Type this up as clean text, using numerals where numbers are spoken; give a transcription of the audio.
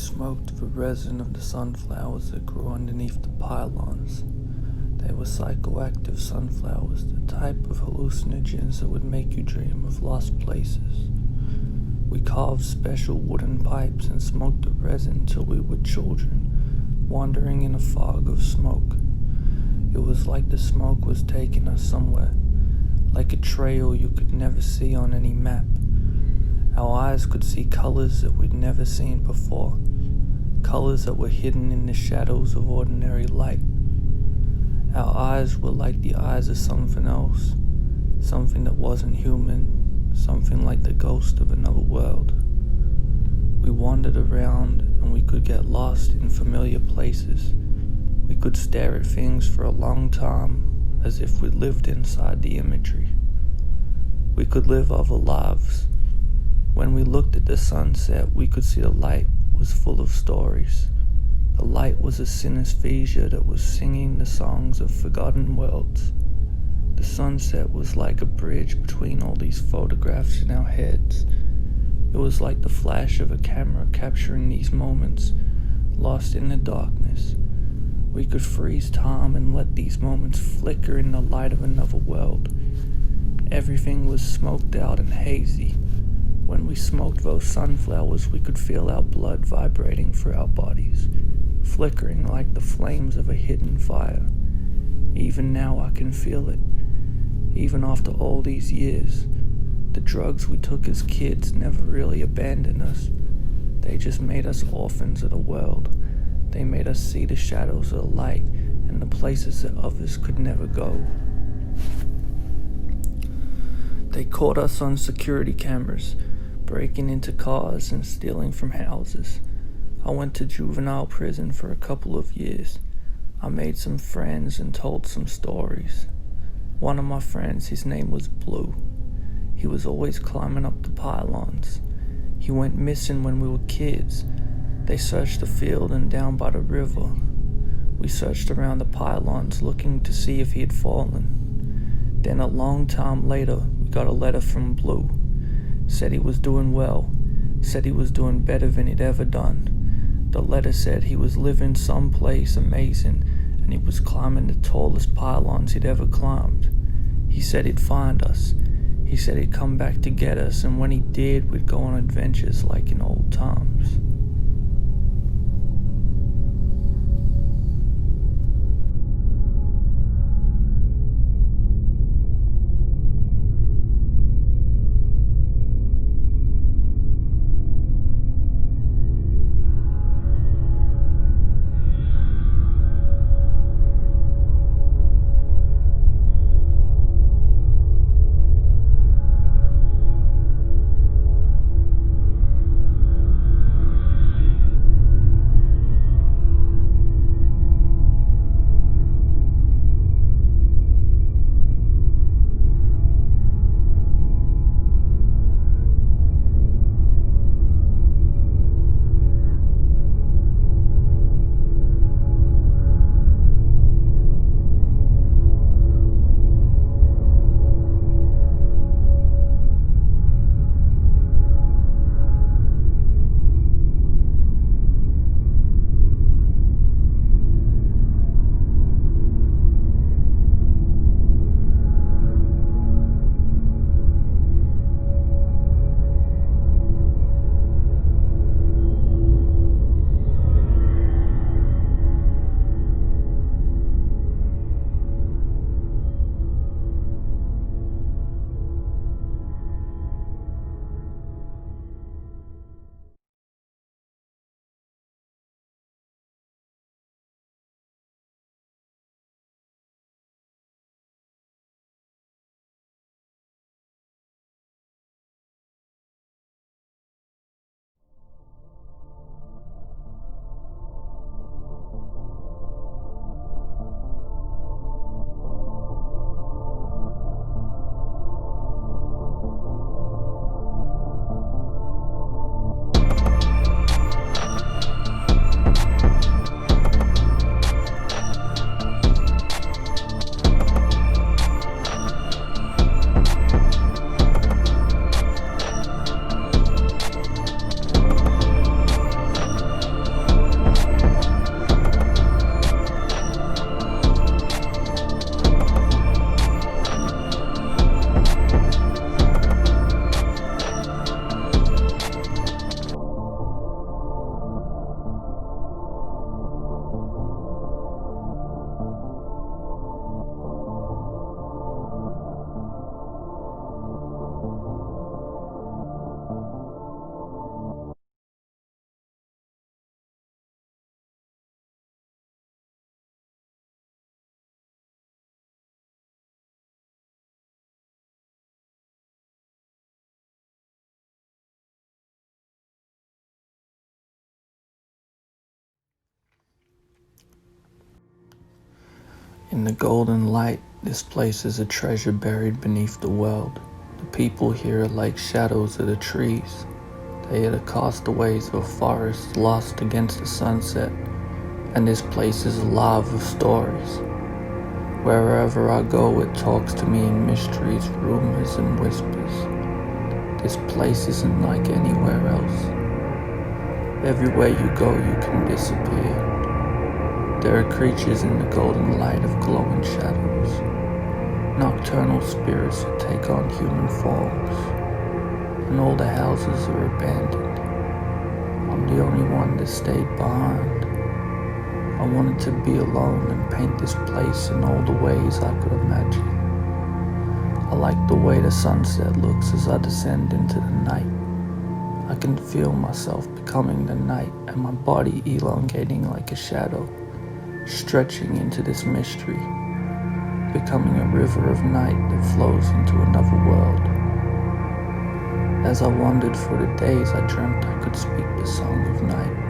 smoked the resin of the sunflowers that grew underneath the pylons. They were psychoactive sunflowers, the type of hallucinogens that would make you dream of lost places. We carved special wooden pipes and smoked the resin till we were children, wandering in a fog of smoke. It was like the smoke was taking us somewhere, like a trail you could never see on any map. Our eyes could see colors that we'd never seen before, colors that were hidden in the shadows of ordinary light. Our eyes were like the eyes of something else, something that wasn't human, something like the ghost of another world. We wandered around and we could get lost in familiar places. We could stare at things for a long time, as if we lived inside the imagery. We could live other lives. When we looked at the sunset, we could see the light was full of stories. The light was a synesthesia that was singing the songs of forgotten worlds. The sunset was like a bridge between all these photographs in our heads. It was like the flash of a camera capturing these moments, lost in the darkness. We could freeze time and let these moments flicker in the light of another world. Everything was smoked out and hazy. When we smoked those sunflowers, we could feel our blood vibrating through our bodies, flickering like the flames of a hidden fire. Even now I can feel it. Even after all these years, the drugs we took as kids never really abandoned us. They just made us orphans of the world. They made us see the shadows of the light and the places that others could never go. They caught us on security cameras, breaking into cars and stealing from houses. I went to juvenile prison for a couple of years. I made some friends and told some stories. One of my friends, his name was Blue. He was always climbing up the pylons. He went missing when we were kids. They searched the field and down by the river. We searched around the pylons looking to see if he had fallen. Then a long time later, we got a letter from Blue. Said he was doing well, said he was doing better than he'd ever done. The letter said he was living someplace amazing and he was climbing the tallest pylons he'd ever climbed. He said he'd find us. He said he'd come back to get us, and when he did, we'd go on adventures like in old times. In the golden light, this place is a treasure buried beneath the world. The people here are like shadows of the trees. They are the castaways of a forest lost against the sunset, and this place is alive with stories. Wherever I go, it talks to me in mysteries, rumors, and whispers. This place isn't like anywhere else. Everywhere you go, you can disappear. There are creatures in the golden light of glowing shadows, nocturnal spirits that take on human forms, and all the houses are abandoned. I'm the only one that stayed behind. I wanted to be alone and paint this place in all the ways I could imagine. I like the way the sunset looks as I descend into the night. I can feel myself becoming the night and my body elongating like a shadow, stretching into this mystery, becoming a river of night that flows into another world. As I wandered for the days, I dreamt I could speak the song of night.